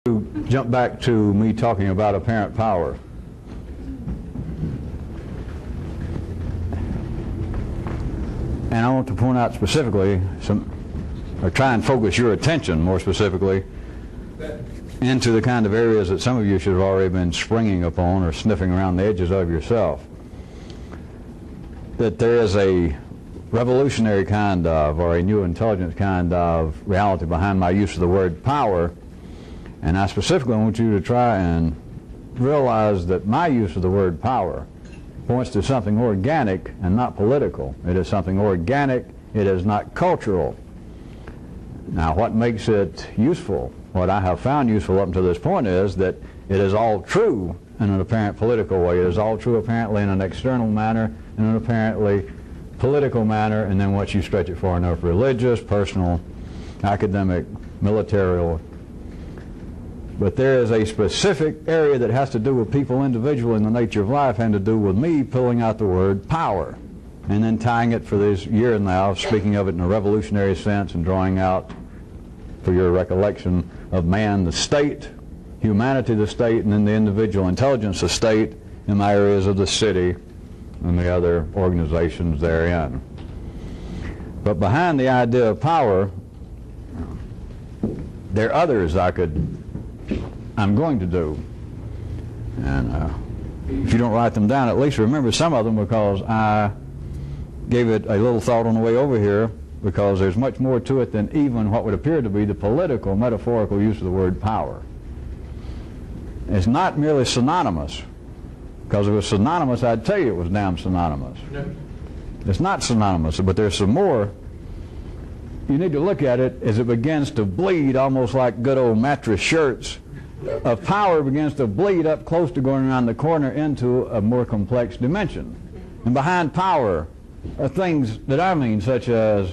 Jump back to me talking about apparent power. And I want to point out specifically or try and focus your attention more specifically into the kind of areas that some of you should have already been springing upon or sniffing around the edges of yourself. That there is a revolutionary kind of, or a new intelligence kind of reality behind my use of the word power. And I specifically want you to try and realize that my use of the word power points to something organic and not political. It is something organic. It is not cultural. Now, what makes it useful, what I have found useful up until this point, is that it is all true in an apparent political way. It is all true apparently in an external manner, in an apparently political manner, and then once you stretch it far enough, religious, personal, academic, military. But there is a specific area that has to do with people individually in the nature of life, and to do with me pulling out the word power and then tying it for this year now, speaking of it in a revolutionary sense and drawing out for your recollection of man, the state, humanity, the state, and then the individual intelligence, the state, in my areas of the city and the other organizations therein. But behind the idea of power, there are others I'm going to do. And if you don't write them down, at least remember some of them, because I gave it a little thought on the way over here, because there's much more to it than even what would appear to be the political, metaphorical use of the word power. It's not merely synonymous, because if it was synonymous, I'd tell you it was damn synonymous. No. It's not synonymous, but there's some more. You need to look at it as it begins to bleed, almost like good old mattress shirts. Of power begins to bleed up close to going around the corner into a more complex dimension. And behind power are things that I mean, such as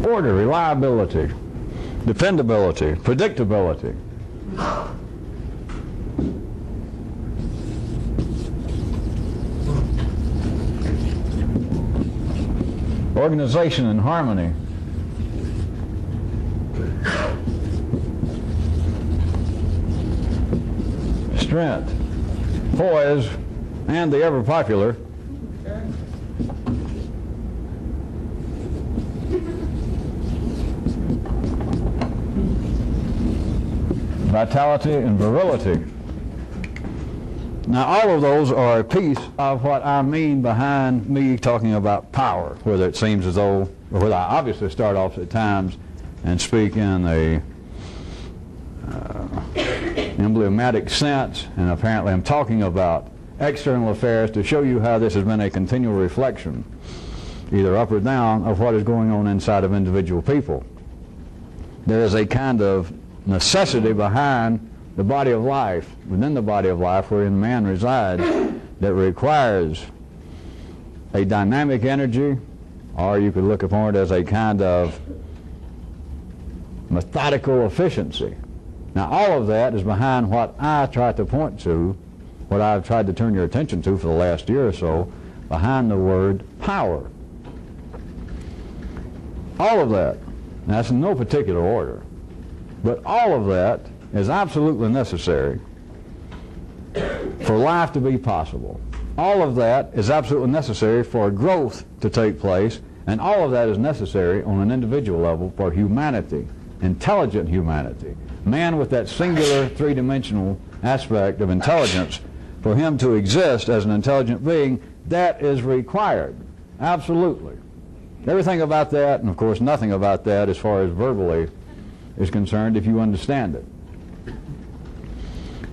order, reliability, dependability, predictability. Organization and harmony. Strength, poise, and the ever popular vitality and virility. Now, all of those are a piece of what I mean behind me talking about power, whether it seems as though, or whether I obviously start off at times and speak in a emblematic sense, and apparently I'm talking about external affairs to show you how this has been a continual reflection, either up or down, of what is going on inside of individual people. There is a kind of necessity behind the body of life, within the body of life wherein man resides, that requires a dynamic energy, or you could look upon it as a kind of methodical efficiency. Now, all of that is behind what I try to point to, what I've tried to turn your attention to for the last year or so, behind the word power. All of that, now that's in no particular order, but all of that is absolutely necessary for life to be possible. All of that is absolutely necessary for growth to take place, and all of that is necessary on an individual level for humanity, intelligent humanity. Man with that singular three-dimensional aspect of intelligence, for him to exist as an intelligent being, that is required. Absolutely. Everything about that, and of course nothing about that as far as verbally is concerned, if you understand it.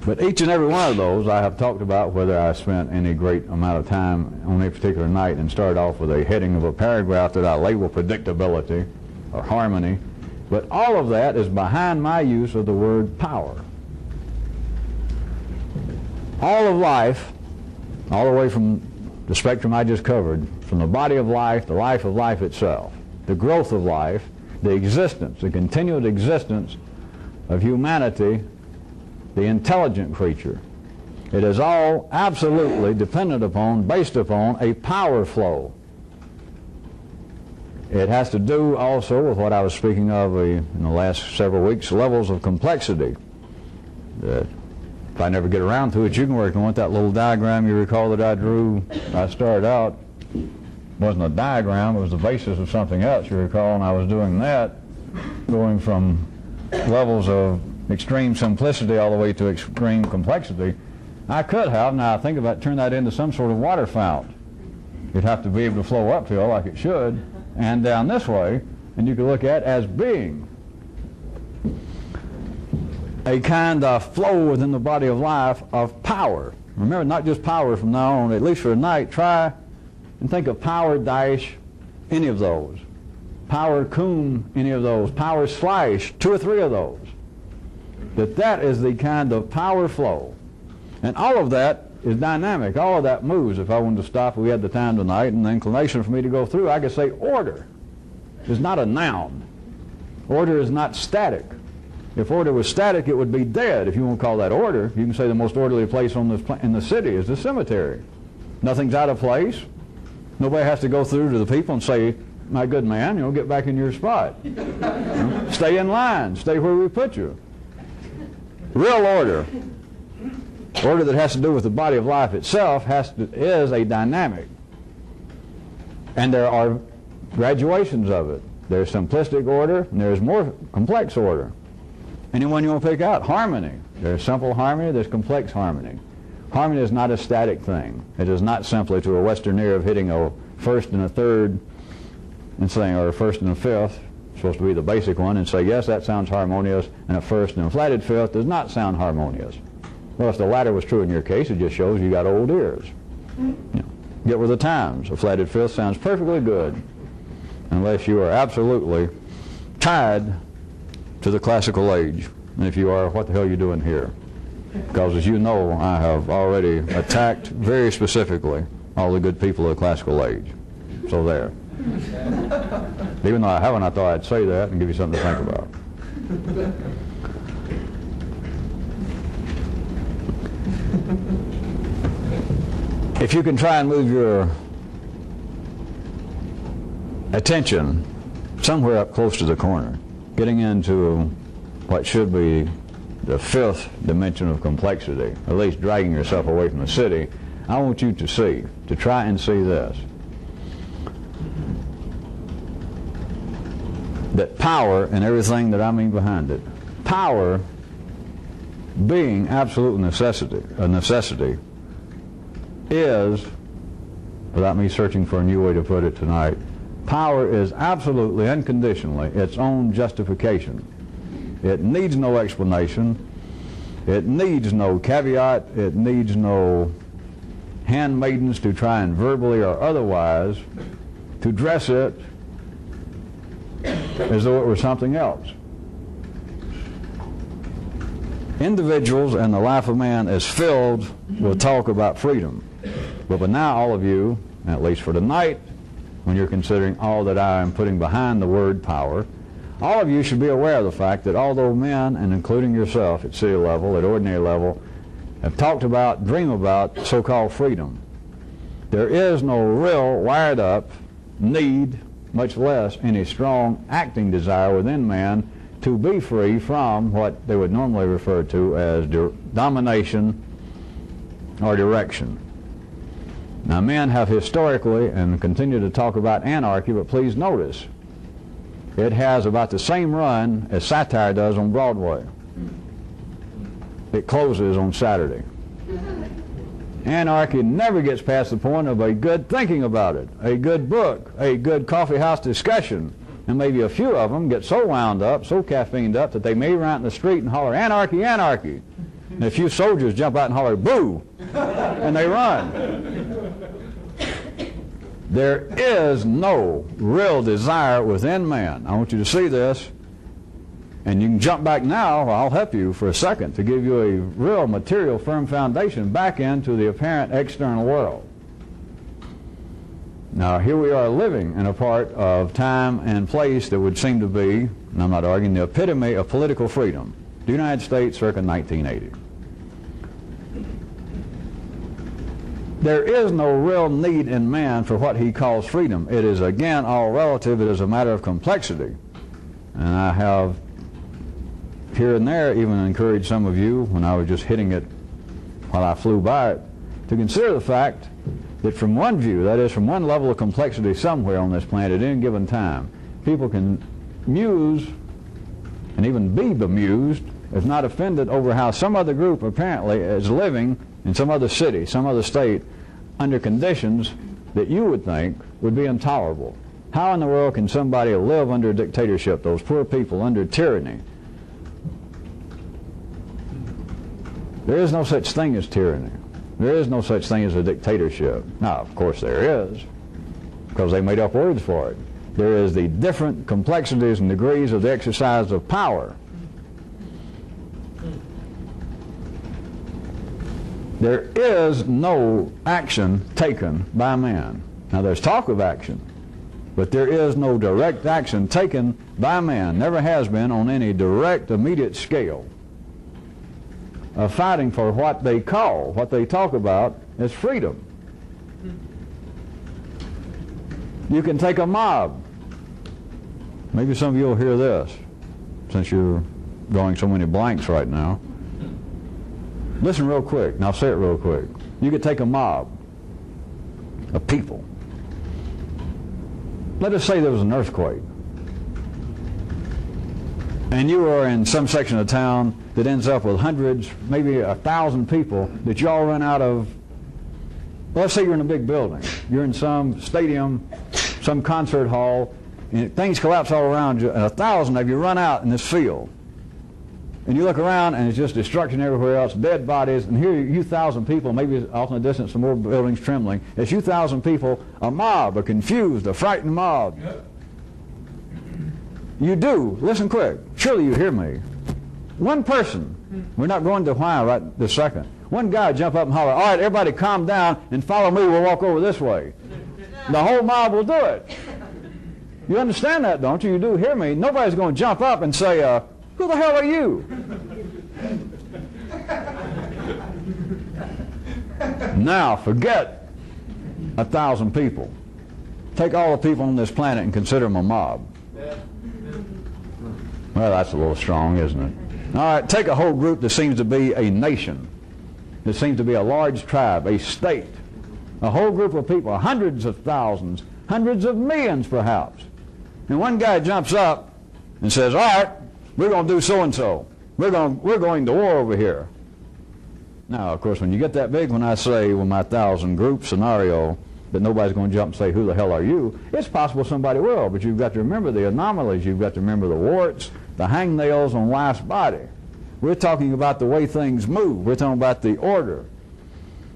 But each and every one of those I have talked about, whether I spent any great amount of time on a particular night and started off with a heading of a paragraph that I label predictability or harmony. But all of that is behind my use of the word power. All of life all the way from the spectrum I just covered, from the body of life, the life of life itself, the growth of life, the existence, the continued existence of humanity, the intelligent creature. It is all absolutely dependent upon, based upon a power flow. It has to do also with what I was speaking of in the last several weeks, levels of complexity. That if I never get around to it, you can work on it. That little diagram you recall that I drew, I started out, wasn't a diagram, it was the basis of something else, you recall, and I was doing that, going from levels of extreme simplicity all the way to extreme complexity. I could have, now I think about it, turn that into some sort of water fount. It'd have to be able to flow uphill like it should, and down this way, and you could look at as being a kind of flow within the body of life of power. Remember, not just power from now on, at least for tonight. Try and think of power dash any of those. Power cum any of those. Power slash 2 or 3 of those. That is the kind of power flow. And all of that is dynamic. All of that moves. If I wanted to stop, we had the time tonight and the inclination for me to go through, I could say order is not a noun. Order is not static. If order was static, it would be dead. If you want to call that order, you can say the most orderly place in the city is the cemetery. Nothing's out of place. Nobody has to go through to the people and say, my good man, get back in your spot. Stay in line. Stay where we put you. Real order. Order that has to do with the body of life itself is a dynamic. And there are graduations of it. There's simplistic order, and there's more complex order. Anyone you want to pick out? Harmony. There's simple harmony, there's complex harmony. Harmony is not a static thing. It is not simply to a Western ear of hitting a first and a third and saying, or a first and a fifth, supposed to be the basic one, and say, yes, that sounds harmonious, and a first and a flatted fifth does not sound harmonious. Well, if the latter was true in your case, it just shows you got old ears. Get with the times. A flatted fifth sounds perfectly good, unless you are absolutely tied to the classical age. And if you are, what the hell are you doing here? Because as you know, I have already attacked very specifically all the good people of the classical age. So there. Even though I haven't, I thought I'd say that and give you something to think about. If you can try and move your attention somewhere up close to the corner, getting into what should be the 5th dimension of complexity, at least dragging yourself away from the city, I want you to try and see this. That power and everything that I mean behind it, power being absolute necessity is, without me searching for a new way to put it tonight, power is absolutely, unconditionally, its own justification. It needs no explanation. It needs no caveat. It needs no handmaidens to try and verbally or otherwise to dress it as though it were something else. Individuals and the life of man is filled with talk about freedom. But now all of you, at least for tonight, when you're considering all that I am putting behind the word power, all of you should be aware of the fact that although men, and including yourself at city level, at ordinary level, have talked about, dream about so-called freedom, there is no real wired up need, much less any strong acting desire within man to be free from what they would normally refer to as domination or direction. Now, men have historically and continue to talk about anarchy, but please notice, it has about the same run as satire does on Broadway. It closes on Saturday. Anarchy never gets past the point of a good thinking about it, a good book, a good coffee house discussion, and maybe a few of them get so wound up, so caffeined up, that they may run out in the street and holler, anarchy, anarchy. And a few soldiers jump out and holler, boo, and they run. There is no real desire within man. I want you to see this. And you can jump back now, I'll help you for a second, to give you a real material firm foundation back into the apparent external world. Now here we are living in a part of time and place that would seem to be, and I'm not arguing, the epitome of political freedom. The United States circa 1980. There is no real need in man for what he calls freedom. It is, again, all relative. It is a matter of complexity. And I have here and there even encouraged some of you, when I was just hitting it while I flew by it, to consider the fact that from one view, that is from one level of complexity somewhere on this planet at any given time, people can muse and even be bemused, if not offended, over how some other group apparently is living in some other city, some other state, under conditions that you would think would be intolerable. How in the world can somebody live under a dictatorship, those poor people under tyranny? There is no such thing as tyranny. There is no such thing as a dictatorship. Now, of course there is, because they made up words for it. There is the different complexities and degrees of the exercise of power. There is no action taken by man. Now there's talk of action, but there is no direct action taken by man, never has been on any direct, immediate scale of fighting for what they call, what they talk about as freedom. You can take a mob. Maybe some of you will hear this, since you're drawing so many blanks right now. Listen real quick, and I'll say it real quick. You could take a mob of people. Let us say there was an earthquake, and you are in some section of town that ends up with hundreds, maybe 1,000 people that you all run out of. Well, let's say you're in a big building. You're in some stadium, some concert hall, and things collapse all around you, and 1,000 of you run out in this field. And you look around, and it's just destruction everywhere else, dead bodies, and here you 1,000 people, maybe off in the distance some more buildings trembling. It's you 1,000 people, a mob, a confused, a frightened mob. Yep. You do, listen quick, surely you hear me. One person, we're not going to why right this second, one guy jump up and holler, all right, everybody calm down and follow me, we'll walk over this way. The whole mob will do it. You understand that, don't you? You do hear me. Nobody's going to jump up and say, who the hell are you? Now, forget 1,000 people. Take all the people on this planet and consider them a mob. Well, that's a little strong, isn't it? All right, take a whole group that seems to be a nation, that seems to be a large tribe, a state, a whole group of people, hundreds of thousands, hundreds of millions perhaps. And one guy jumps up and says, all right, we're going to do so-and-so. We're going to war over here. Now, of course, when you get that big, when I say with my 1,000 group scenario that nobody's going to jump and say, who the hell are you? It's possible somebody will, but you've got to remember the anomalies. You've got to remember the warts, the hangnails on life's body. We're talking about the way things move. We're talking about the order,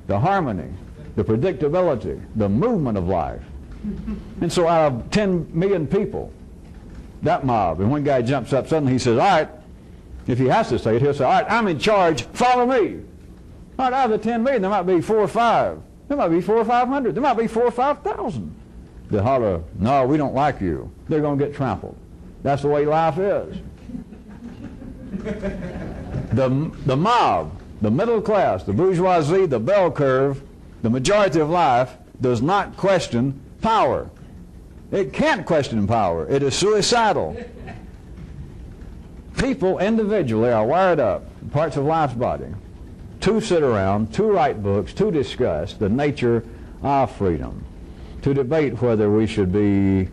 the harmony, the predictability, the movement of life. And so out of 10 million people, that mob, and one guy jumps up suddenly, he says, all right, if he has to say it, he'll say, all right, I'm in charge, follow me. All right, out of the 10 million, there might be 4 or 5. There might be 400 or 500. There might be 4,000 or 5,000. They holler, no, we don't like you. They're going to get trampled. That's the way life is. The mob, the middle class, the bourgeoisie, the bell curve, the majority of life does not question power. It can't question power. It is suicidal. People individually are wired up, parts of life's body, to sit around, to write books, to discuss the nature of freedom, to debate whether we should be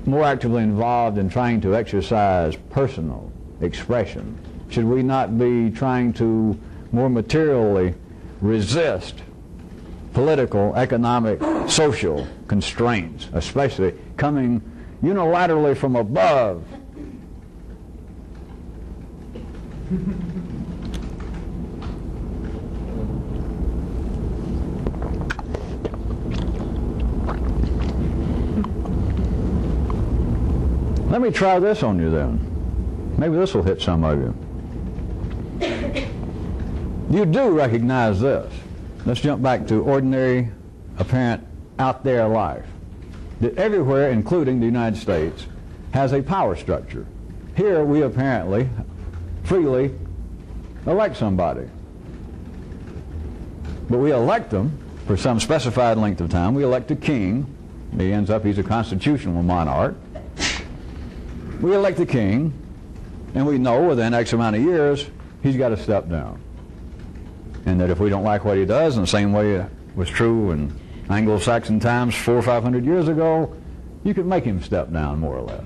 more actively involved in trying to exercise personal expression. Should we not be trying to more materially resist political, economic, social constraints, especially coming unilaterally from above? Let me try this on you then. Maybe this will hit some of you. You do recognize this. Let's jump back to ordinary, apparent, out there life. That everywhere, including the United States, has a power structure. Here we apparently freely elect somebody. But we elect them for some specified length of time. We elect a king. He's a constitutional monarch. We elect the king, and we know within X amount of years he's got to step down. And that if we don't like what he does, in the same way it was true in Anglo-Saxon times 400 or 500 years ago, you could make him step down more or less.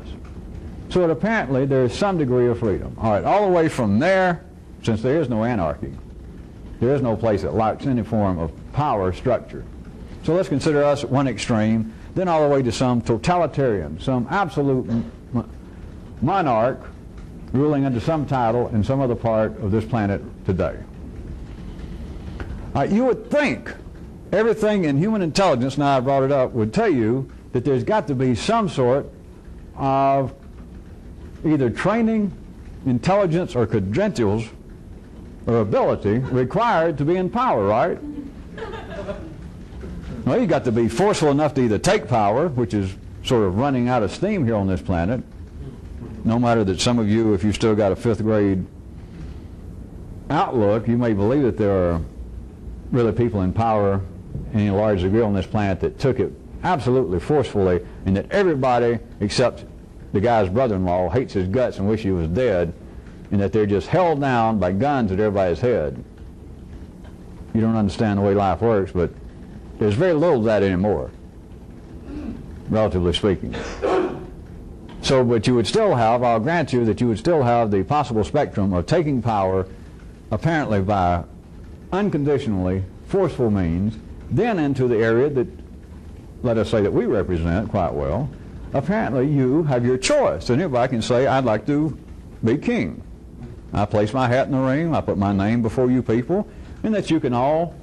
So that apparently there is some degree of freedom. All right, all the way from there, since there is no anarchy, there is no place that lacks any form of power structure. So let's consider us at one extreme, then all the way to some totalitarian, some absolute monarch ruling under some title in some other part of this planet today. You would think everything in human intelligence, now I brought it up, would tell you that there's got to be some sort of either training, intelligence, or credentials or ability required to be in power, right? Well, you've got to be forceful enough to either take power, which is sort of running out of steam here on this planet, no matter that some of you, if you've still got a 5th grade outlook, you may believe that there are really people in power in a large degree on this planet that took it absolutely forcefully, and that everybody except the guy's brother-in-law hates his guts and wish he was dead, and that they're just held down by guns at everybody's head. You don't understand the way life works, but there's very little of that anymore, relatively speaking. So, but you would still have, I'll grant you that you would still have the possible spectrum of taking power apparently by unconditionally forceful means, then into the area that, let us say, that we represent quite well. Apparently you have your choice, and everybody can say, I'd like to be king. I place my hat in the ring, I put my name before you people, and that you can all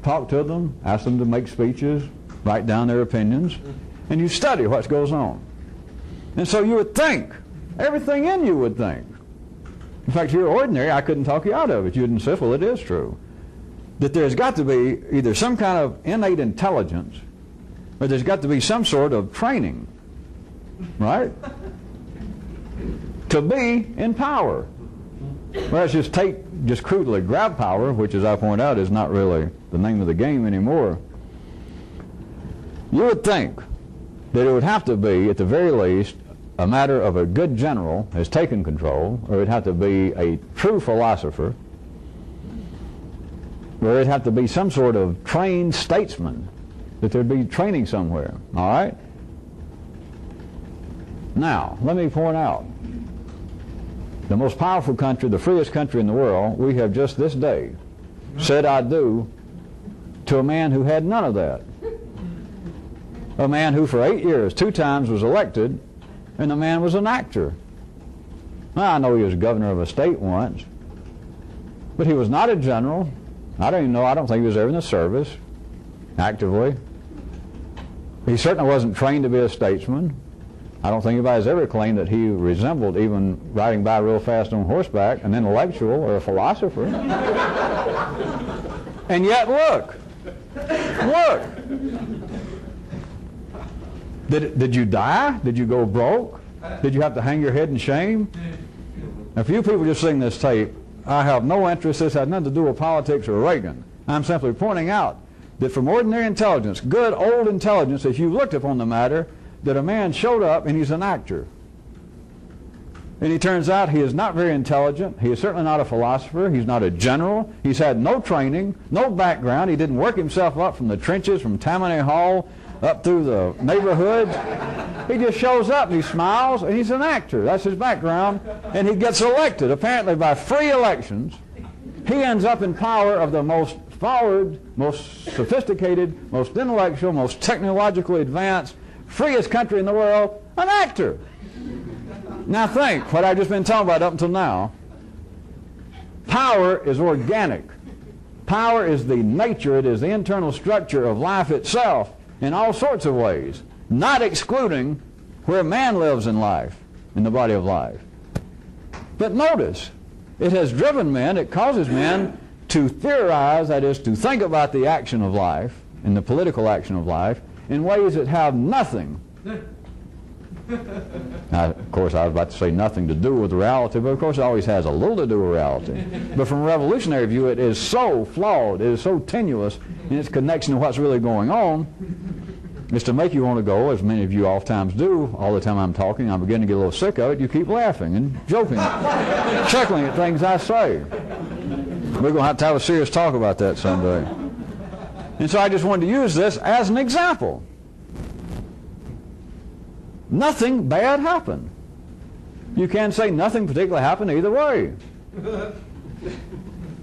talk to them, ask them to make speeches, write down their opinions, and you study what goes on. And so you would think, everything in you would think. In fact, you're ordinary, I couldn't talk you out of it. You'd insist, well, it is true. That there's got to be either some kind of innate intelligence, or there's got to be some sort of training, right? To be in power. Well, let's just crudely grab power, which, as I point out, is not really the name of the game anymore. You would think that it would have to be, at the very least, a matter of a good general has taken control, or it'd have to be a true philosopher, or it'd have to be some sort of trained statesman, that there'd be training somewhere, all right? Now, let me point out, the most powerful country, the freest country in the world, we have just this day said I do to a man who had none of that. A man who for 8 years, 2 times was elected, and the man was an actor. Now, I know he was governor of a state once, but he was not a general. I don't think he was ever in the service, actively. He certainly wasn't trained to be a statesman. I don't think anybody's ever claimed that he resembled even riding by real fast on horseback an intellectual or a philosopher. And yet, look. Did you die? Did you go broke? Did you have to hang your head in shame? Now, for you people just seeing this tape, I have no interest. This had nothing to do with politics or Reagan. I'm simply pointing out that from ordinary intelligence, good old intelligence, if you looked upon the matter, that a man showed up and he's an actor. And he turns out he is not very intelligent. He is certainly not a philosopher. He's not a general. He's had no training, no background. He didn't work himself up from the trenches, from Tammany Hall up through the neighborhoods. He just shows up and he smiles and he's an actor. That's his background. And he gets elected, apparently by free elections. He ends up in power of the most forward, most sophisticated, most intellectual, most technologically advanced, freest country in the world, an actor. Now think, what I've just been talking about up until now, power is organic. Power is the nature, it is the internal structure of life itself in all sorts of ways, not excluding where man lives in life, in the body of life. But notice, it has driven men, it causes men to theorize, that is, to think about the action of life, and the political action of life, in ways that have nothing. Now, of course, I was about to say nothing to do with reality, but of course it always has a little to do with reality. But from a revolutionary view, it is so flawed, it is so tenuous in its connection to what's really going on, is to make you want to go, as many of you oftentimes do, all the time I'm talking, I'm beginning to get a little sick of it, you keep laughing and joking, chuckling at things I say. We're going to have a serious talk about that someday. And so I just wanted to use this as an example. Nothing bad happened. You can't say nothing particularly happened either way.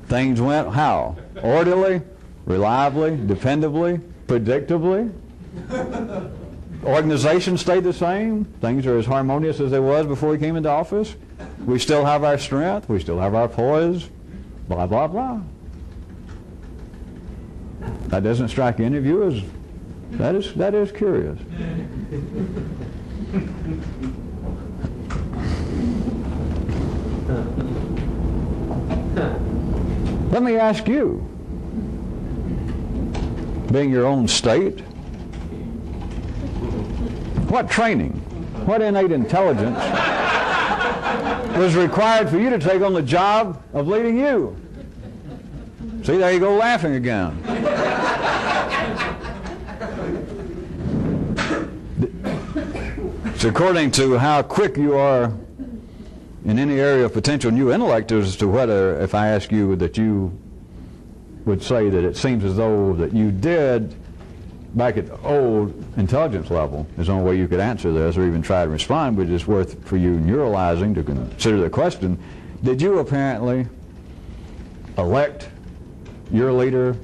Things went how? Orderly, reliably, dependably, predictably. Organization stayed the same. Things are as harmonious as they was before he came into office. We still have our strength. We still have our poise. Blah, blah, blah. That doesn't strike any of you as that is curious. Let me ask you, being your own state, what training, what innate intelligence was required for you to take on the job of leading you? See, there you go laughing again. It's according to how quick you are in any area of potential new intellect as to whether, if I ask you, that you would say that it seems as though that you did back at the old intelligence level. There's no way you could answer this or even try to respond, but it's worth for you neuralizing to consider the question. Did you apparently elect your leader?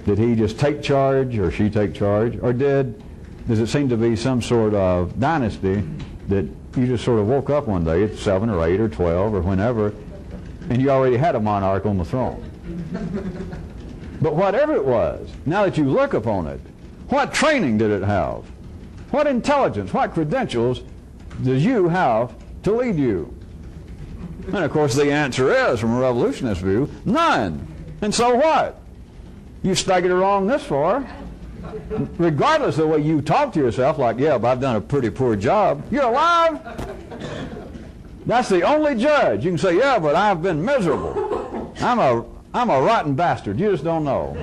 Did he just take charge or she take charge? Or does it seem to be some sort of dynasty that you just sort of woke up one day at 7 or 8 or 12 or whenever and you already had a monarch on the throne? But whatever it was, now that you look upon it, what training did it have? What intelligence, what credentials does you have to lead you? And of course the answer is, from a revolutionist view, none. And so what? You staggered along this far. Regardless of the way you talk to yourself, like, yeah, but I've done a pretty poor job, you're alive. That's the only judge. You can say, yeah, but I've been miserable. I'm a rotten bastard. You just don't know.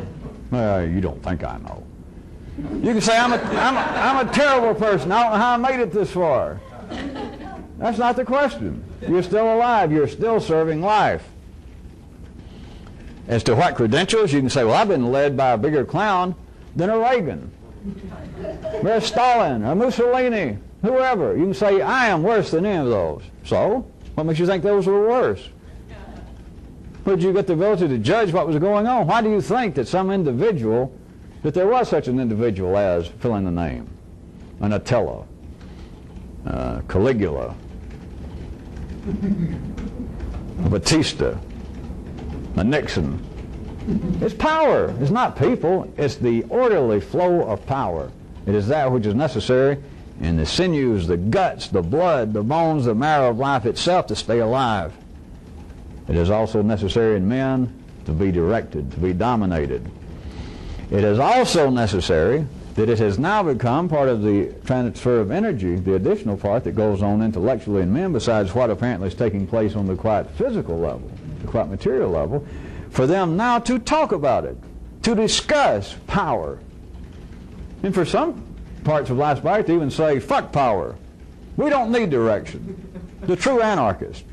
You don't think I know. You can say, I'm a terrible person. I don't know how I made it this far. That's not the question. You're still alive. You're still serving life. As to what credentials, you can say, well, I've been led by a bigger clown than a Reagan, or a Stalin, or Mussolini, whoever. You can say, I am worse than any of those. So, what makes you think those were worse? Where did you get the ability to judge what was going on? Why do you think that some individual, that there was such an individual as, fill in the name, an Attila, Caligula, a Batista, a Nixon? It's power. It's not people. It's the orderly flow of power. It is that which is necessary in the sinews, the guts, the blood, the bones, the marrow of life itself to stay alive. It is also necessary in men to be directed, to be dominated. It is also necessary that it has now become part of the transfer of energy, the additional part that goes on intellectually in men, besides what apparently is taking place on the quite physical level, the quite material level, for them now to talk about it, to discuss power. And for some parts of life's life to even say, fuck power. We don't need direction. The true anarchist.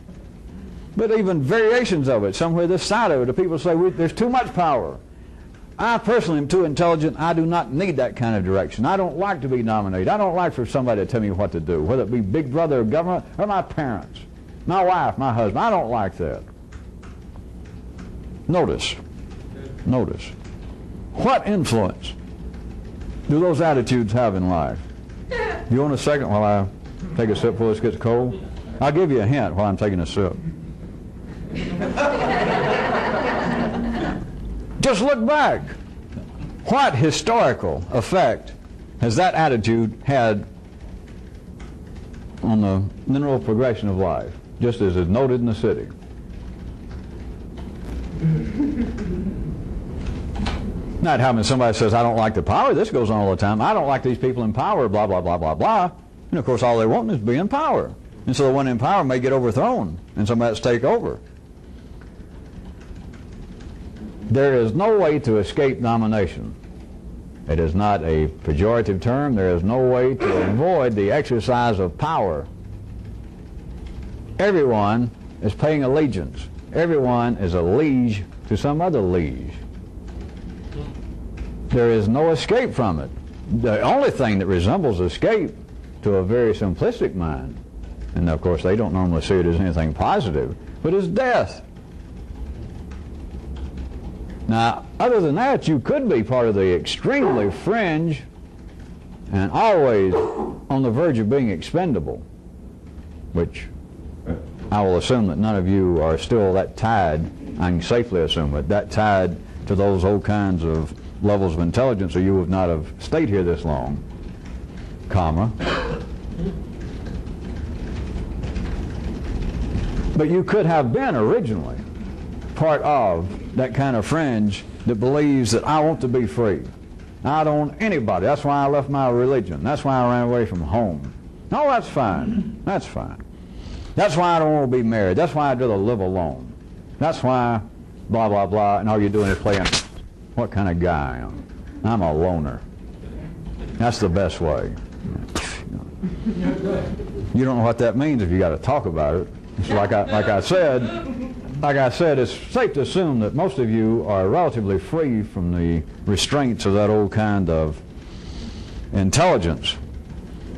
But even variations of it, somewhere this side of it, the people say, there's too much power. I personally am too intelligent. I do not need that kind of direction. I don't like to be nominated. I don't like for somebody to tell me what to do, whether it be big brother or government or my parents, my wife, my husband. I don't like that. Notice. What influence do those attitudes have in life? You want a second while I take a sip before this gets cold? I'll give you a hint while I'm taking a sip. Just look back. What historical effect has that attitude had on the mineral progression of life? just as is noted in the city. Not having somebody says, I don't like the power. This goes on all the time. I don't like these people in power, blah, blah, blah, blah, blah. And of course all they want is to be in power. And so the one in power may get overthrown and somebody else take over. There is no way to escape domination. It is not a pejorative term. There is no way to avoid the exercise of power. Everyone is paying allegiance. Everyone is a liege to some other liege. There is no escape from it. The only thing that resembles escape to a very simplistic mind, and of course they don't normally see it as anything positive, but is death. Now, other than that, you could be part of the extremely fringe and always on the verge of being expendable, which I will assume that none of you are still that tied, I can safely assume it, that tied to those old kinds of levels of intelligence, or you would not have stayed here this long, comma. But you could have been originally part of that kind of fringe that believes that I want to be free. I don't want anybody. That's why I left my religion. That's why I ran away from home. No, that's fine. That's fine. That's why I don't want to be married. That's why I'd rather live alone. That's why blah, blah, blah, and all you're doing is playing what kind of guy I am. I'm a loner. That's the best way. You don't know what that means if you got to talk about it. It's like I said, it's safe to assume that most of you are relatively free from the restraints of that old kind of intelligence.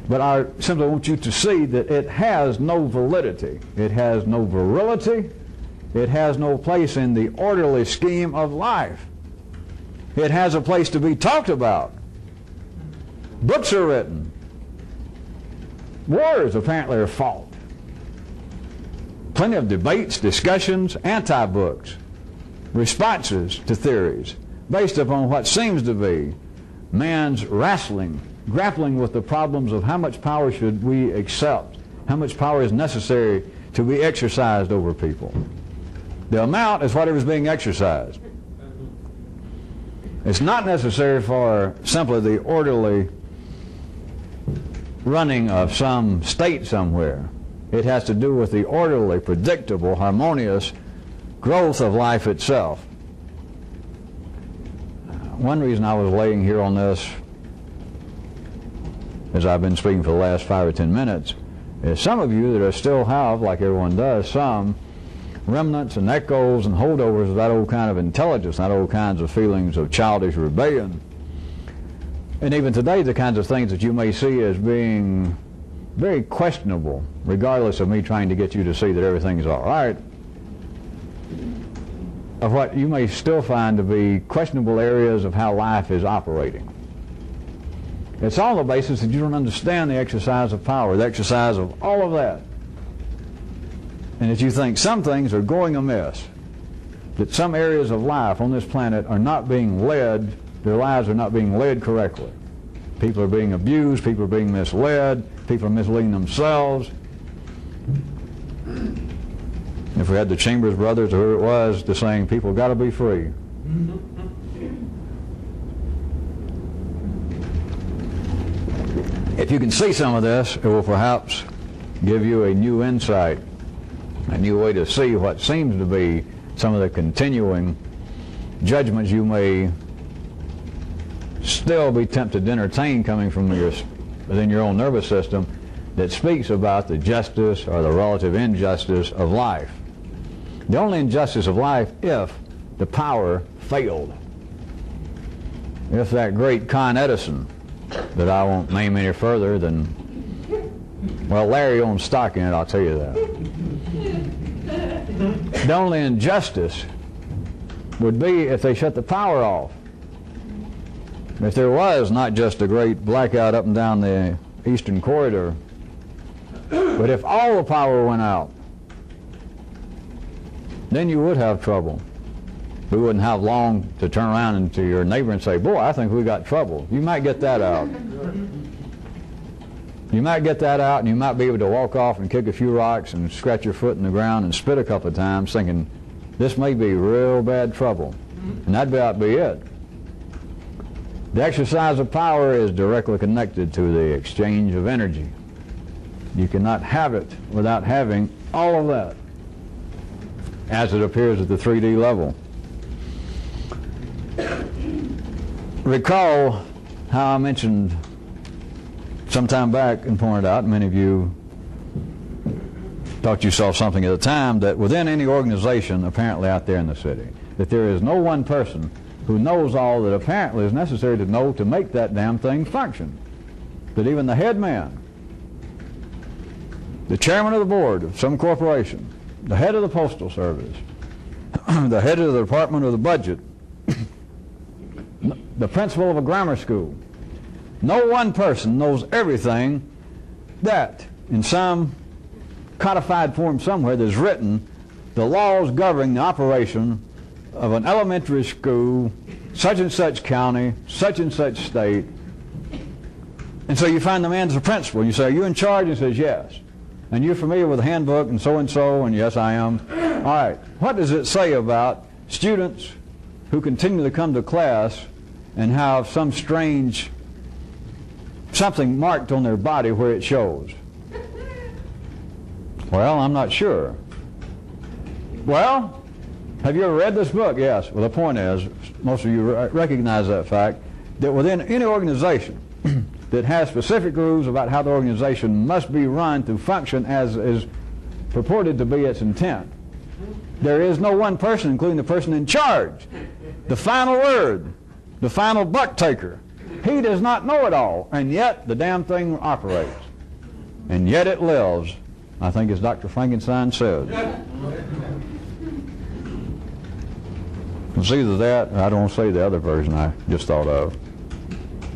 But I simply want you to see that it has no validity. It has no virility. It has no place in the orderly scheme of life. It has a place to be talked about. Books are written. Wars apparently are fought. Plenty of debates, discussions, anti-books, responses to theories based upon what seems to be man's grappling with the problems of how much power should we accept, how much power is necessary to be exercised over people. The amount is whatever is being exercised. It's not necessary for simply the orderly running of some state somewhere. It has to do with the orderly, predictable, harmonious growth of life itself. One reason I was laying here on this, as I've been speaking for the last 5 or 10 minutes, is some of you that are still have, like everyone does, some remnants and echoes and holdovers of that old kind of intelligence, that old kinds of feelings of childish rebellion. And even today, the kinds of things that you may see as being very questionable, regardless of me trying to get you to see that everything's all right, of what you may still find to be questionable areas of how life is operating. It's all the basis that you don't understand the exercise of power, the exercise of all of that. And that you think some things are going amiss, that some areas of life on this planet are not being led, their lives are not being led correctly. People are being abused, people are being misled, people are misleading themselves. If we had the Chambers brothers or who it was to saying people got to be free. If you can see some of this, it will perhaps give you a new insight, a new way to see what seems to be some of the continuing judgments you may still be tempted to entertain coming from within your own nervous system that speaks about the justice or the relative injustice of life. The only injustice of life if the power failed. If that great Con Edison, that I won't name any further than, well, Larry owns stock in it, I'll tell you that. The only injustice would be if they shut the power off. If there was not just a great blackout up and down the eastern corridor, but if all the power went out, then you would have trouble. We wouldn't have long to turn around into your neighbor and say, boy, I think we got trouble. You might get that out. You might get that out and you might be able to walk off and kick a few rocks and scratch your foot in the ground and spit a couple of times thinking, this may be real bad trouble. And that'd about be it. The exercise of power is directly connected to the exchange of energy. You cannot have it without having all of that, as it appears at the 3D level. Recall how I mentioned some time back and pointed out, many of you thought you saw something at the time, that within any organization apparently out there in the city, that there is no one person who knows all that apparently is necessary to know to make that damn thing function. That even the head man, the chairman of the board of some corporation, the head of the postal service, the head of the department of the budget, the principal of a grammar school, no one person knows everything that in some codified form somewhere there's written the laws governing the operation of an elementary school, such and such county, such and such state. And so you find the man's the principal, and you say, are you in charge? And he says, yes. And you're familiar with the handbook and so, and yes, I am. All right, what does it say about students who continue to come to class and have some strange, something marked on their body where it shows? Well, I'm not sure. Well, have you ever read this book? Yes. Well, the point is, most of you recognize that fact, that within any organization that has specific rules about how the organization must be run to function as is purported to be its intent, there is no one person, including the person in charge, the final word, the final buck taker. He does not know it all, and yet the damn thing operates. And yet it lives, I think as Dr. Frankenstein said. It's either that, or I don't want to say the other version I just thought of.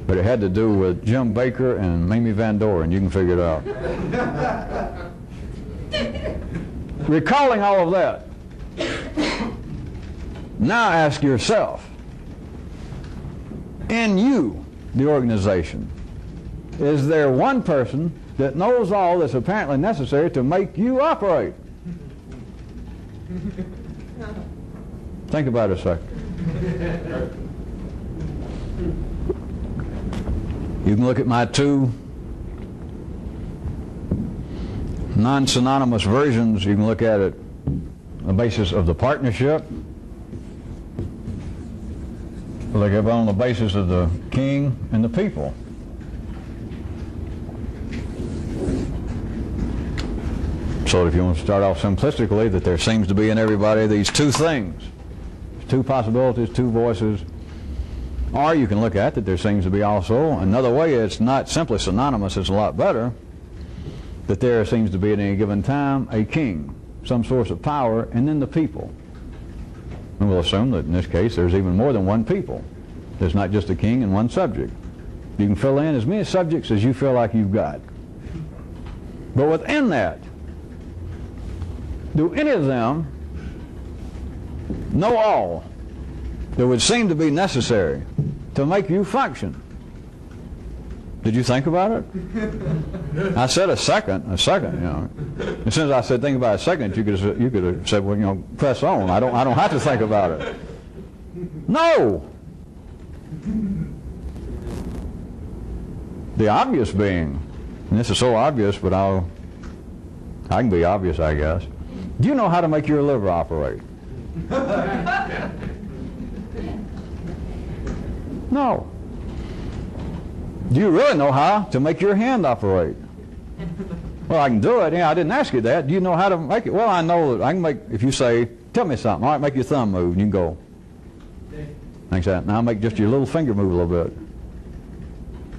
But it had to do with Jim Baker and Mamie Van Doren. You can figure it out. Recalling all of that, now ask yourself, in you, the organization, is there one person that knows all that's apparently necessary to make you operate? Think about it a second. You can look at my two non-synonymous versions. You can look at it on the basis of the partnership. Look at it on the basis of the king and the people. So if you want to start off simplistically, that there seems to be in everybody these two things, two possibilities, two voices. Or you can look at that there seems to be also another way. It's not simply synonymous, it's a lot better, that there seems to be at any given time a king, some source of power, and then the people. And we'll assume that in this case there's even more than one people. There's not just a king and one subject. You can fill in as many subjects as you feel like you've got. But within that, do any of them know all that would seem to be necessary to make you function? Did you think about it? I said a second, you know. As soon as I said think about a second, you could have said, well, you know, press on. I don't have to think about it. No. The obvious being, and this is so obvious, but I can be obvious, I guess. Do you know how to make your liver operate? No. Do you really know how to make your hand operate? Well, I can do it. Yeah, I didn't ask you that. Do you know how to make it? Well, I know that I can make, if you say, tell me something. All right, make your thumb move, and you can go. Thanks, that. Now make just your little finger move a little bit.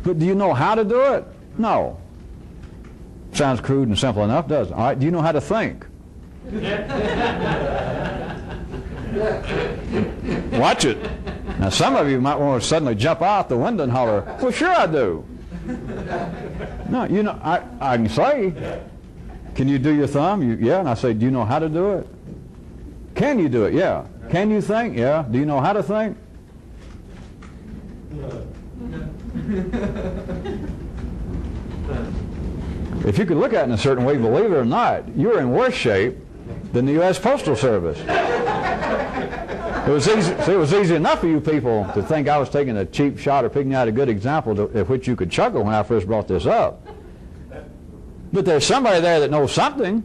But do you know how to do it? No. Sounds crude and simple enough, doesn't it? All right, do you know how to think? Watch it. Now some of you might want to suddenly jump out the window and holler, well, sure I do. No, you know, I can say, can you do your thumb? Yeah, and I say, do you know how to do it? Can you do it? Yeah. Can you think? Yeah. Do you know how to think? if you could look at it in a certain way, believe it or not, you're in worse shape than the U.S. Postal Service. It was easy enough for you people to think I was taking a cheap shot or picking out a good example at which you could chuckle when I first brought this up. But there's somebody there that knows something.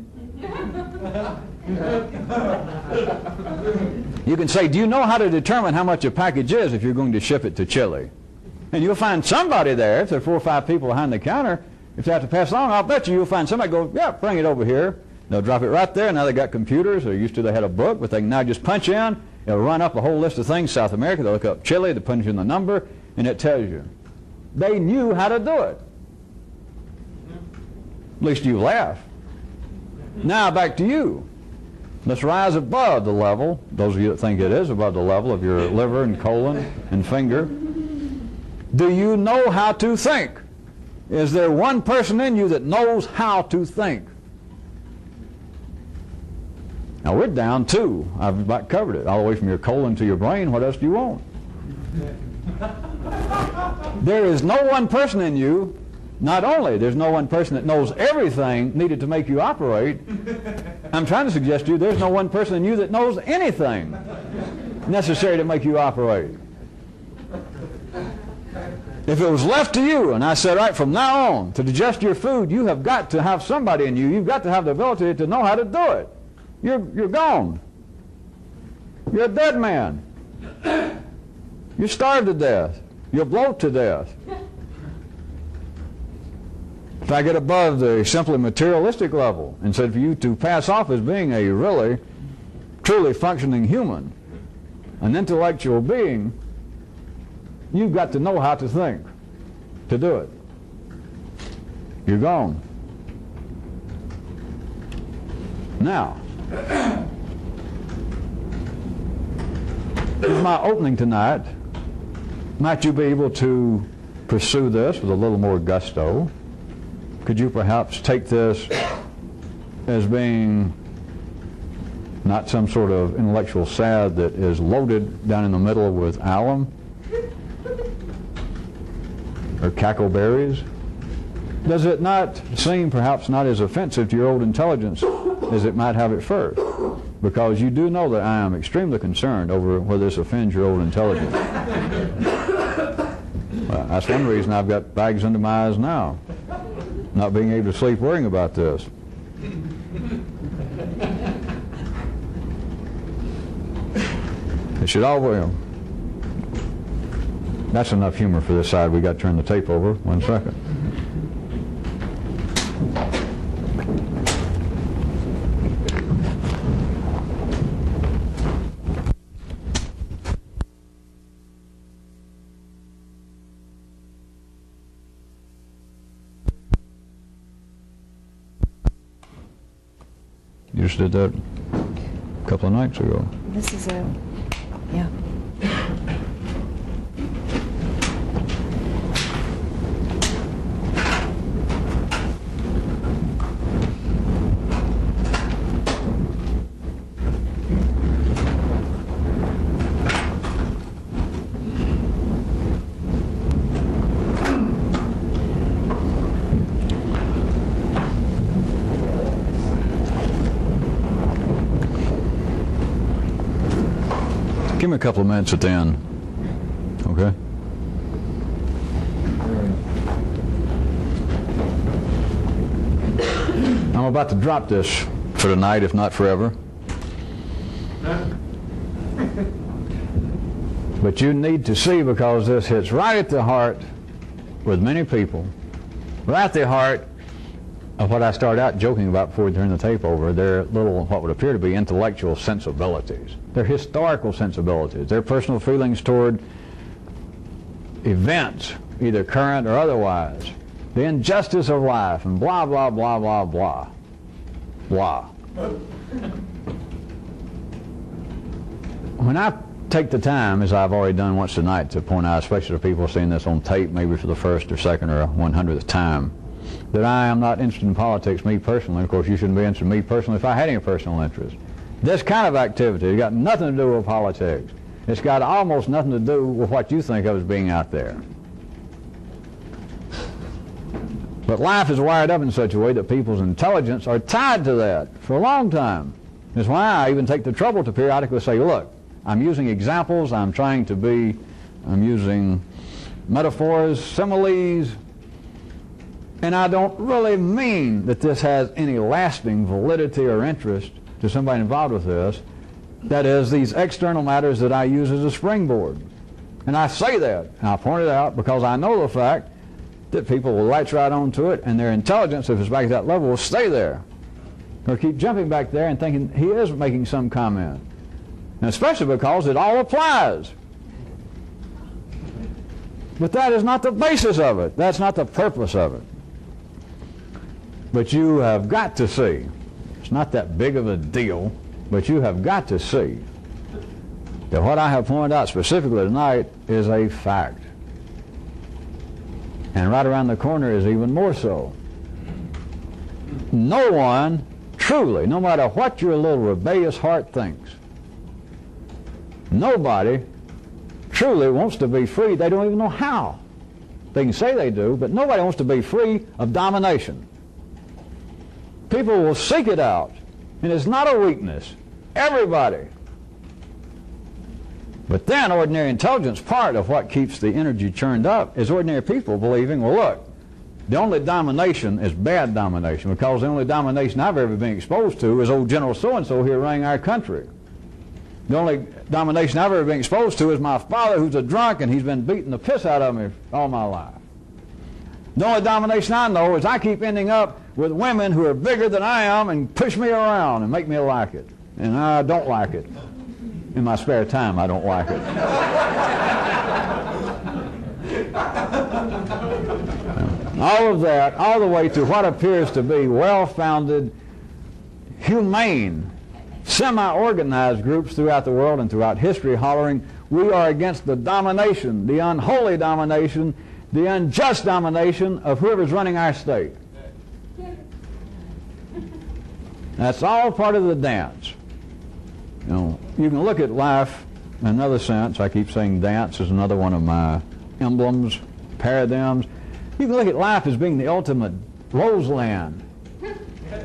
You can say, do you know how to determine how much a package is if you're going to ship it to Chile? And you'll find somebody there, if there are 4 or 5 people behind the counter, if they have to pass along, I'll bet you'll find somebody go, yeah, bring it over here. They'll drop it right there. Now they got computers. They're used to, they had a book, but they can now just punch in. It'll run up a whole list of things, South America. They'll look up Chile, they punch in the number, and it tells you. They knew how to do it. At least you laugh. Now back to you. Let's rise above the level, those of you that think it is above the level of your liver and colon and finger. Do you know how to think? Is there one person in you that knows how to think? Now we're down 2. I've about covered it. All the way from your colon to your brain. What else do you want? There is no one person in you. Not only there's no one person that knows everything needed to make you operate, I'm trying to suggest to you there's no one person in you that knows anything necessary to make you operate. If it was left to you, and I said, right, from now on, to digest your food, you have got to have somebody in you. You've got to have the ability to know how to do it. You're gone. You're a dead man. You're starved to death. You're bloated to death. If I get above the simply materialistic level and said for you to pass off as being a really, truly functioning human, an intellectual being, you've got to know how to think to do it. You're gone. Now, in my opening tonight, might you be able to pursue this with a little more gusto? Could you perhaps take this as being not some sort of intellectual sad that is loaded down in the middle with alum or cackleberries? Does it not seem perhaps not as offensive to your old intelligence as it might have at first? Because you do know that I am extremely concerned over whether this offends your old intelligence. Well, that's one reason I've got bags under my eyes now. Not being able to sleep worrying about this. It should all well. That's enough humor for this side. We got to turn the tape over. 1 second. You just did that a couple of nights ago. This is yeah. Give me a couple of minutes at the end, okay? I'm about to drop this for tonight, if not forever. But you need to see, because this hits right at the heart with many people, right at the heart of what I started out joking about before we turned the tape over. Their little, what would appear to be intellectual sensibilities. Their historical sensibilities. Their personal feelings toward events, either current or otherwise. The injustice of life, and blah, blah, blah, blah, blah. Blah. When I take the time, as I've already done once tonight, to point out, especially to people seeing this on tape, maybe for the first or second or 100th time, that I am not interested in politics, me personally. Of course, you shouldn't be interested in me personally if I had any personal interest. This kind of activity has got nothing to do with politics. It's got almost nothing to do with what you think of as being out there. But life is wired up in such a way that people's intelligence are tied to that for a long time. That's why I even take the trouble to periodically say, look, I'm using examples, I'm using metaphors, similes, and I don't really mean that this has any lasting validity or interest to somebody involved with this. That is, these external matters that I use as a springboard. And I say that, and I point it out because I know the fact that people will latch right onto it, and their intelligence, if it's back at that level, will stay there. Or keep jumping back there and thinking he is making some comment. And especially because it all applies. But that is not the basis of it. That's not the purpose of it. But you have got to see, it's not that big of a deal, but you have got to see that what I have pointed out specifically tonight is a fact. And right around the corner is even more so. No one, truly, no matter what your little rebellious heart thinks, nobody truly wants to be free. They don't even know how. They can say they do, but nobody wants to be free of domination. People will seek it out, and it's not a weakness. Everybody. But then ordinary intelligence, part of what keeps the energy churned up, is ordinary people believing, well, look, the only domination is bad domination, because the only domination I've ever been exposed to is old General so-and-so here running our country. The only domination I've ever been exposed to is my father, who's a drunk, and he's been beating the piss out of me all my life. The only domination I know is I keep ending up with women who are bigger than I am and push me around and make me like it. And I don't like it. In my spare time, I don't like it. All of that, all the way to what appears to be well-founded, humane, semi-organized groups throughout the world and throughout history hollering, we are against the domination, the unholy domination, the unjust domination of whoever's running our state. That's all part of the dance. You know, you can look at life in another sense. I keep saying dance is another one of my emblems, paradigms. You can look at life as being the ultimate roseland.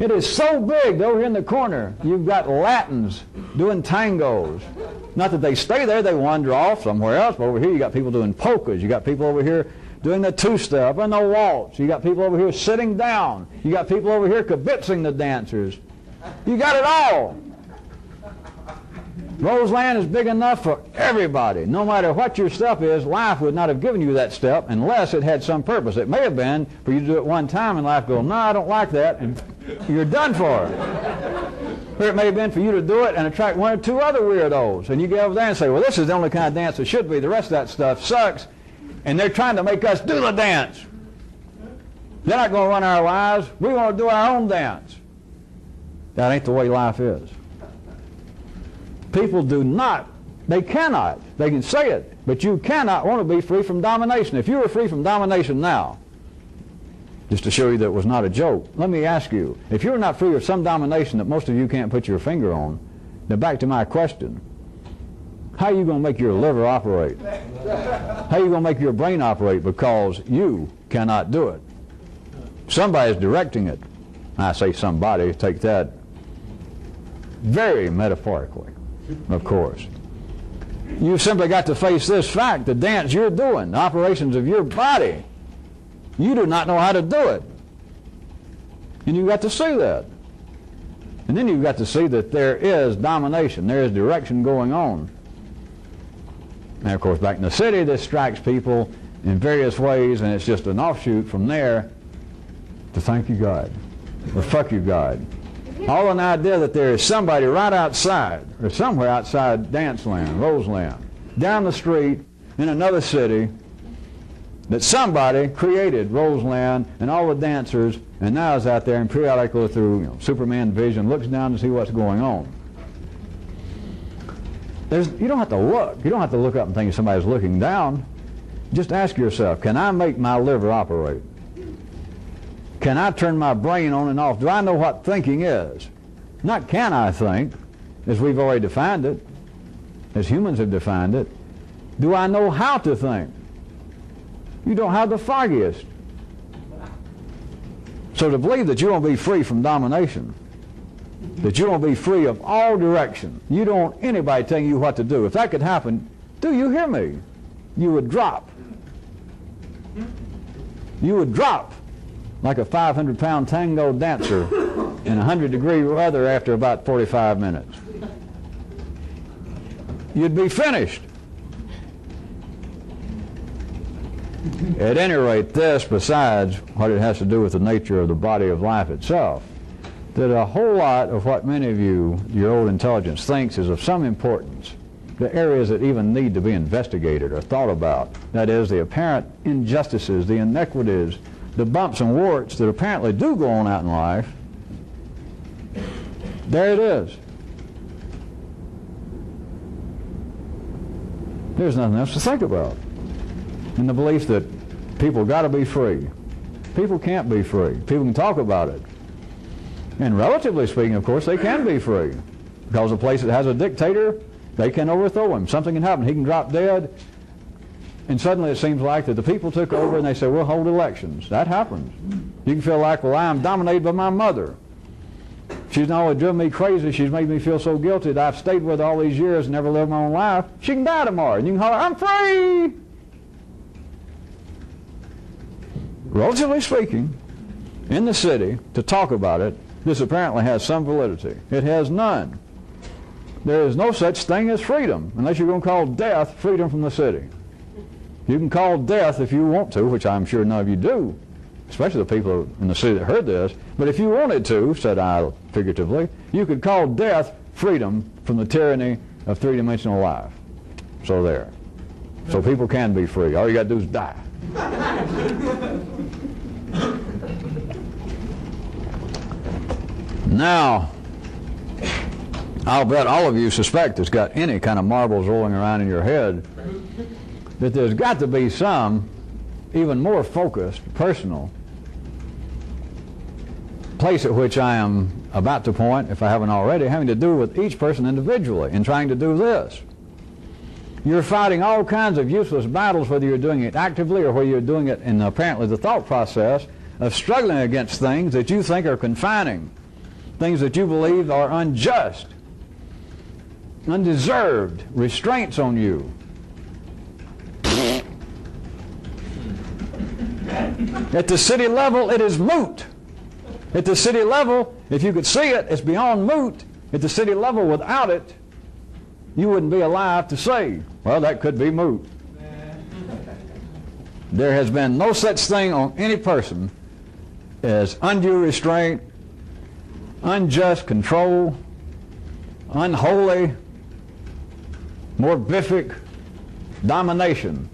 It is so big that over here in the corner you've got Latins doing tangos. Not that they stay there, they wander off somewhere else, but over here you got people doing polkas. You got people over here doing the two-step and the waltz. You got people over here sitting down. You got people over here kibitzing the dancers. You got it all. Roseland is big enough for everybody. No matter what your step is, life would not have given you that step unless it had some purpose. It may have been for you to do it one time and life go, no, I don't like that, and you're done for. Or it may have been for you to do it and attract one or two other weirdos. And you get over there and say, well, this is the only kind of dance it should be. The rest of that stuff sucks. And they're trying to make us do the dance. They're not going to run our lives. We want to do our own dance. That ain't the way life is. People do not, they cannot, they can say it, but you cannot want to be free from domination. If you were free from domination now, just to show you that it was not a joke, let me ask you, if you're not free of some domination that most of you can't put your finger on, then back to my question, how are you going to make your liver operate? How are you going to make your brain operate? Because you cannot do it. Somebody's directing it. I say somebody, take that very metaphorically, of course. You've simply got to face this fact, the dance you're doing, the operations of your body. You do not know how to do it. And you've got to see that. And then you've got to see that there is domination, there is direction going on. And of course, back in the city, this strikes people in various ways, and it's just an offshoot from there to thank you, God, or fuck you, God. All an idea that there is somebody right outside, or somewhere outside Danceland, Roseland, down the street in another city, that somebody created Roseland and all the dancers, and now is out there and periodically through Superman vision looks down to see what's going on. You don't have to look. You don't have to look up and think somebody's looking down. Just ask yourself, can I make my liver operate? Can I turn my brain on and off? Do I know what thinking is? Not can I think, as we've already defined it, as humans have defined it. Do I know how to think? You don't have the foggiest. So to believe that you won't be free from domination, that you won't be free of all direction, you don't want anybody telling you what to do. If that could happen, do you hear me? You would drop. You would drop like a 500-pound tango dancer in 100-degree weather after about 45 minutes. You'd be finished. At any rate, this, besides what it has to do with the nature of the body of life itself, that a whole lot of what many of you, your old intelligence, thinks is of some importance, the areas that even need to be investigated or thought about, that is, the apparent injustices, the inequities, the bumps and warts that apparently do go on out in life, there it is. There's nothing else to think about. In the belief that people got to be free. People can't be free. People can talk about it. And relatively speaking, of course, they can be free. Because a place that has a dictator, they can overthrow him. Something can happen. He can drop dead. And suddenly it seems like that the people took over and they say, we'll hold elections. That happens. You can feel like, well, I am dominated by my mother. She's not only driven me crazy, she's made me feel so guilty that I've stayed with her all these years and never lived my own life. She can die tomorrow. And you can holler, I'm free! Relatively speaking, in the city, to talk about it, this apparently has some validity. It has none. There is no such thing as freedom, unless you're going to call death freedom from the city. You can call death if you want to, which I'm sure none of you do, especially the people in the city that heard this, but if you wanted to, said I figuratively, you could call death freedom from the tyranny of three-dimensional life. So there. So people can be free. All you got to do is die. Now, I'll bet all of you suspect that's got any kind of marbles rolling around in your head that there's got to be some even more focused, personal place at which I am about to point, if I haven't already, having to do with each person individually in trying to do this. You're fighting all kinds of useless battles, whether you're doing it actively or whether you're doing it in apparently the thought process of struggling against things that you think are confining, things that you believe are unjust, undeserved restraints on you. At the city level, it is moot. At the city level, if you could see it, it's beyond moot. At the city level, without it, you wouldn't be alive to say, well, that could be moot. There has been no such thing on any person as undue restraint, unjust control, unholy, morbific domination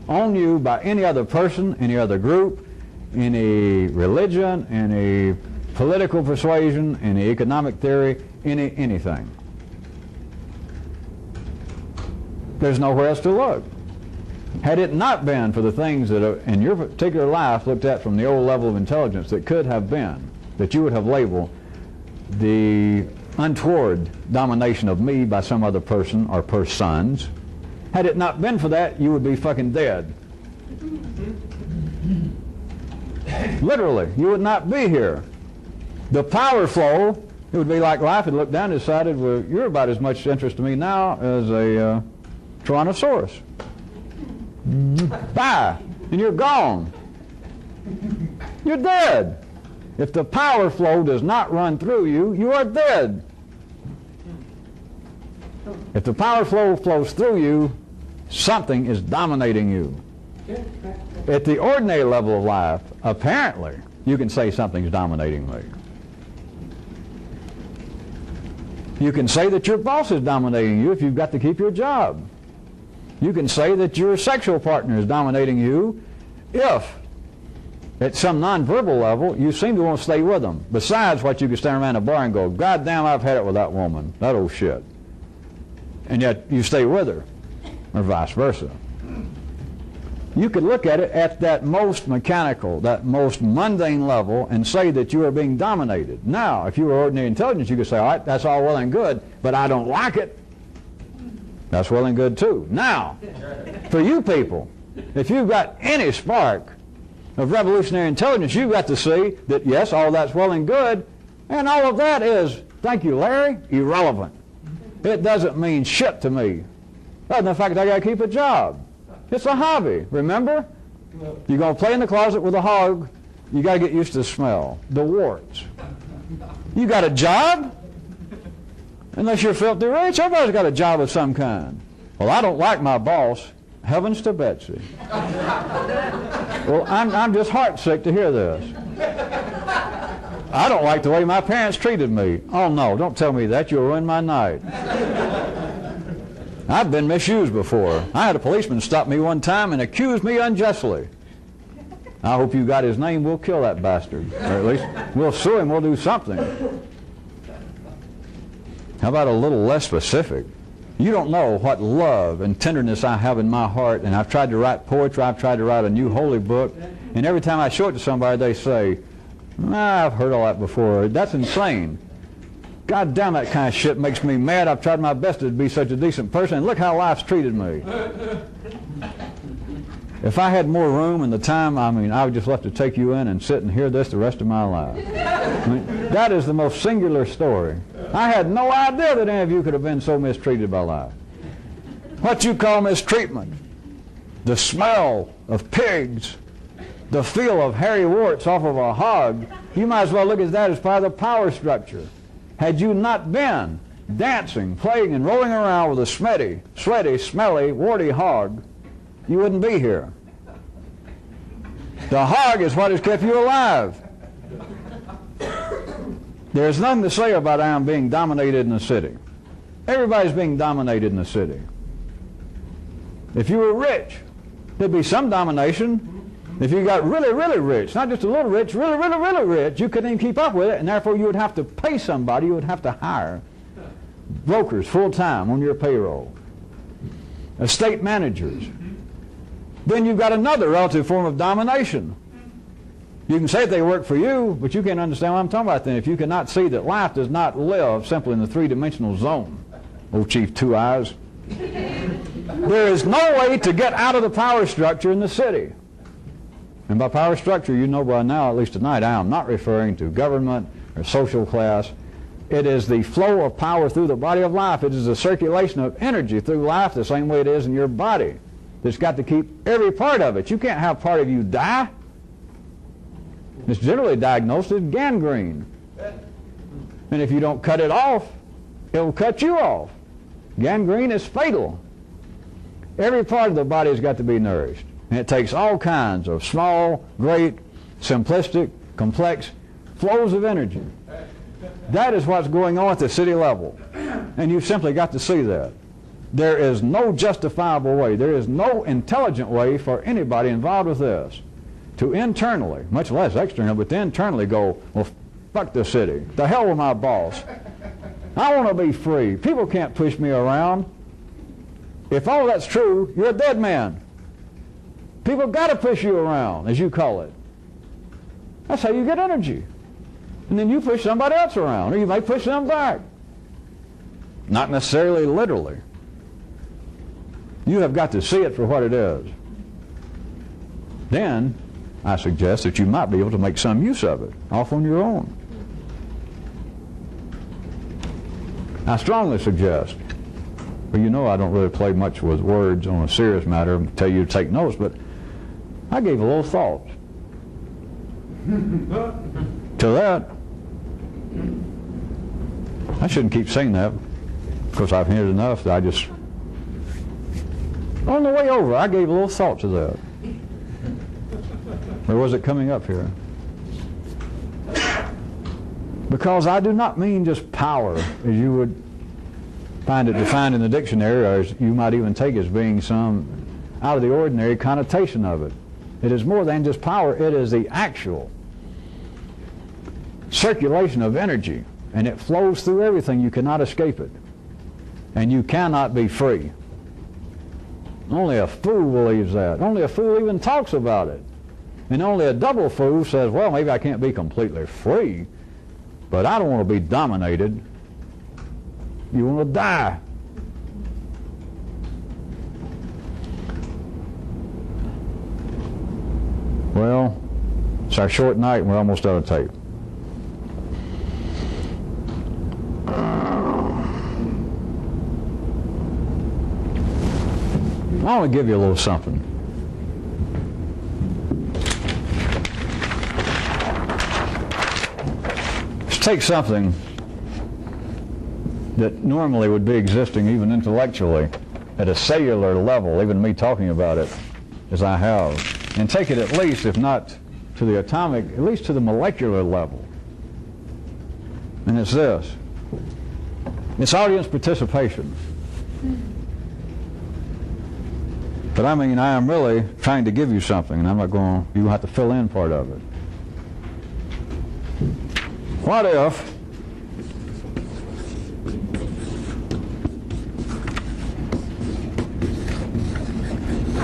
on you by any other person, any other group, any religion, any political persuasion, any economic theory, anything. There's nowhere else to look. Had it not been for the things that are in your particular life looked at from the old level of intelligence that could have been, that you would have labeled the untoward domination of me by some other person or persons, had it not been for that, you would be fucking dead. Literally, you would not be here. The power flow, it would be like life had looked down and decided, well, you're about as much interest to me now as a Tyrannosaurus. Bye, and you're gone. You're dead. If the power flow does not run through you, you are dead. If the power flow flows through you, something is dominating you. At the ordinary level of life, apparently, you can say something's dominating me. You can say that your boss is dominating you if you've got to keep your job. You can say that your sexual partner is dominating you if, at some nonverbal level, you seem to want to stay with them. Besides what you can stand around a bar and go, God damn, I've had it with that woman, that old shit. And yet you stay with her, or vice versa. You could look at it at that most mechanical, that most mundane level and say that you are being dominated. Now, if you were ordinary intelligence, you could say, all right, that's all well and good, but I don't like it. That's well and good too. Now, for you people, if you've got any spark of revolutionary intelligence, you've got to see that, yes, all that's well and good, and all of that is, thank you, Larry, irrelevant. It doesn't mean shit to me. Other than the fact that I got to keep a job. It's a hobby, remember? You're going to play in the closet with a hog, you got to get used to the smell, the warts. You got a job? Unless you're filthy rich, everybody's got a job of some kind. Well, I don't like my boss. Heavens to Betsy. Well, I'm just heartsick to hear this. I don't like the way my parents treated me. Oh, no, don't tell me that. You'll ruin my night. I've been misused before. I had a policeman stop me one time and accuse me unjustly. I hope you got his name. We'll kill that bastard. Or at least we'll sue him. We'll do something. How about a little less specific? You don't know what love and tenderness I have in my heart, and I've tried to write poetry, I've tried to write a new holy book, and every time I show it to somebody, they say, I've heard all that before. That's insane. God damn, that kind of shit makes me mad. I've tried my best to be such a decent person, and look how life's treated me. If I had more room and the time, I would just love to take you in and sit and hear this the rest of my life. That is the most singular story. I had no idea that any of you could have been so mistreated by life. What you call mistreatment, the smell of pigs, the feel of hairy warts off of a hog, you might as well look at that as part of the power structure. Had you not been dancing, playing, and rolling around with a sweaty, smelly, warty hog, you wouldn't be here. The hog is what has kept you alive. There's nothing to say about I am being dominated in the city. Everybody's being dominated in the city. If you were rich, there'd be some domination. If you got really, really rich, not just a little rich, really, really, really rich, you couldn't even keep up with it, and therefore you would have to pay somebody, you would have to hire brokers full-time on your payroll, estate managers. Then you've got another relative form of domination. You can say that they work for you, but you can't understand what I'm talking about then if you cannot see that life does not live simply in the three-dimensional zone. Oh, Chief Two Eyes. There is no way to get out of the power structure in the city. And by power structure, you know by now, at least tonight, I am not referring to government or social class. It is the flow of power through the body of life. It is the circulation of energy through life the same way it is in your body. It's got to keep every part of it. You can't have part of you die. It's generally diagnosed as gangrene. And if you don't cut it off, it'll cut you off. Gangrene is fatal. Every part of the body has got to be nourished. And it takes all kinds of small, great, simplistic, complex flows of energy. That is what's going on at the city level. And you've simply got to see that. There is no justifiable way, there is no intelligent way for anybody involved with this to internally, much less externally, but to internally go, well, fuck the city. The hell with my boss. I want to be free. People can't push me around. If all that's true, you're a dead man. People got to push you around, as you call it. That's how you get energy. And then you push somebody else around, or you may push them back. Not necessarily literally. You have got to see it for what it is. Then, I suggest that you might be able to make some use of it, off on your own. I strongly suggest, well, you know I don't really play much with words on a serious matter, I tell you to take notes, but I gave a little thought to that. I shouldn't keep saying that, because I've hinted enough that I just... On the way over, I gave a little thought to that. Or was it coming up here? Because I do not mean just power, as you would find it defined in the dictionary, or as you might even take as being some out of the ordinary connotation of it. It is more than just power. It is the actual circulation of energy, and it flows through everything. You cannot escape it, and you cannot be free. Only a fool believes that. Only a fool even talks about it. And only a double fool says, well, maybe I can't be completely free, but I don't want to be dominated. You want to die. Well, it's our short night and we're almost out of tape. I want to give you a little something. Let's take something that normally would be existing even intellectually at a cellular level, even me talking about it as I have, and take it at least, if not to the atomic, at least to the molecular level. And it's this. It's audience participation. But I mean, I am really trying to give you something, and I'm not going, you have to fill in part of it. What if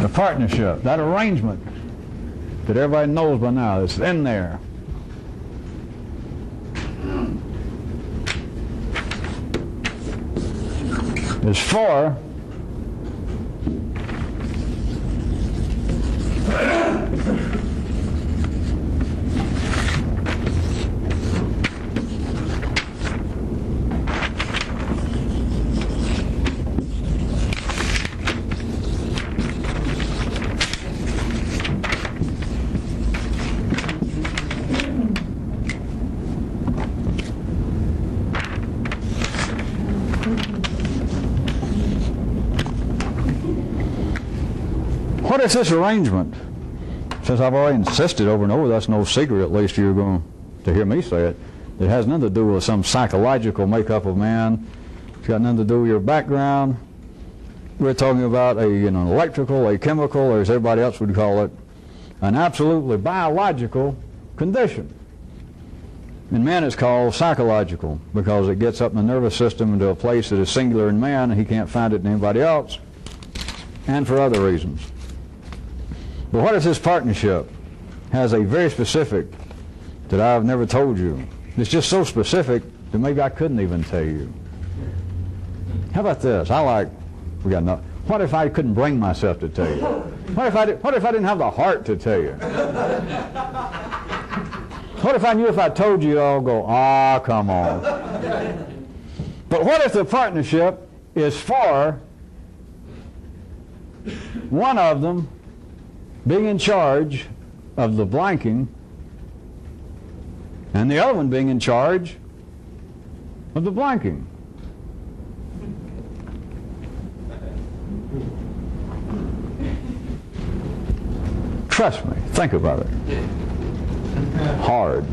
the partnership, that arrangement that everybody knows by now, that's in there, is for what is this arrangement? Since I've already insisted over and over, that's no secret, at least you're going to hear me say it. It has nothing to do with some psychological makeup of man. It's got nothing to do with your background. We're talking about an electrical, a chemical, or as everybody else would call it, an absolutely biological condition. In man it's called psychological because it gets up in the nervous system into a place that is singular in man and he can't find it in anybody else, and for other reasons. But what if this partnership has a very specific that I've never told you? It's just so specific that maybe I couldn't even tell you. How about this? What if I couldn't bring myself to tell you? What if I didn't have the heart to tell you? What if I knew if I told you, I'll go, come on. But what if the partnership is for one of them being in charge of the blanking and the other one being in charge of the blanking? Trust me, think about it. Hard.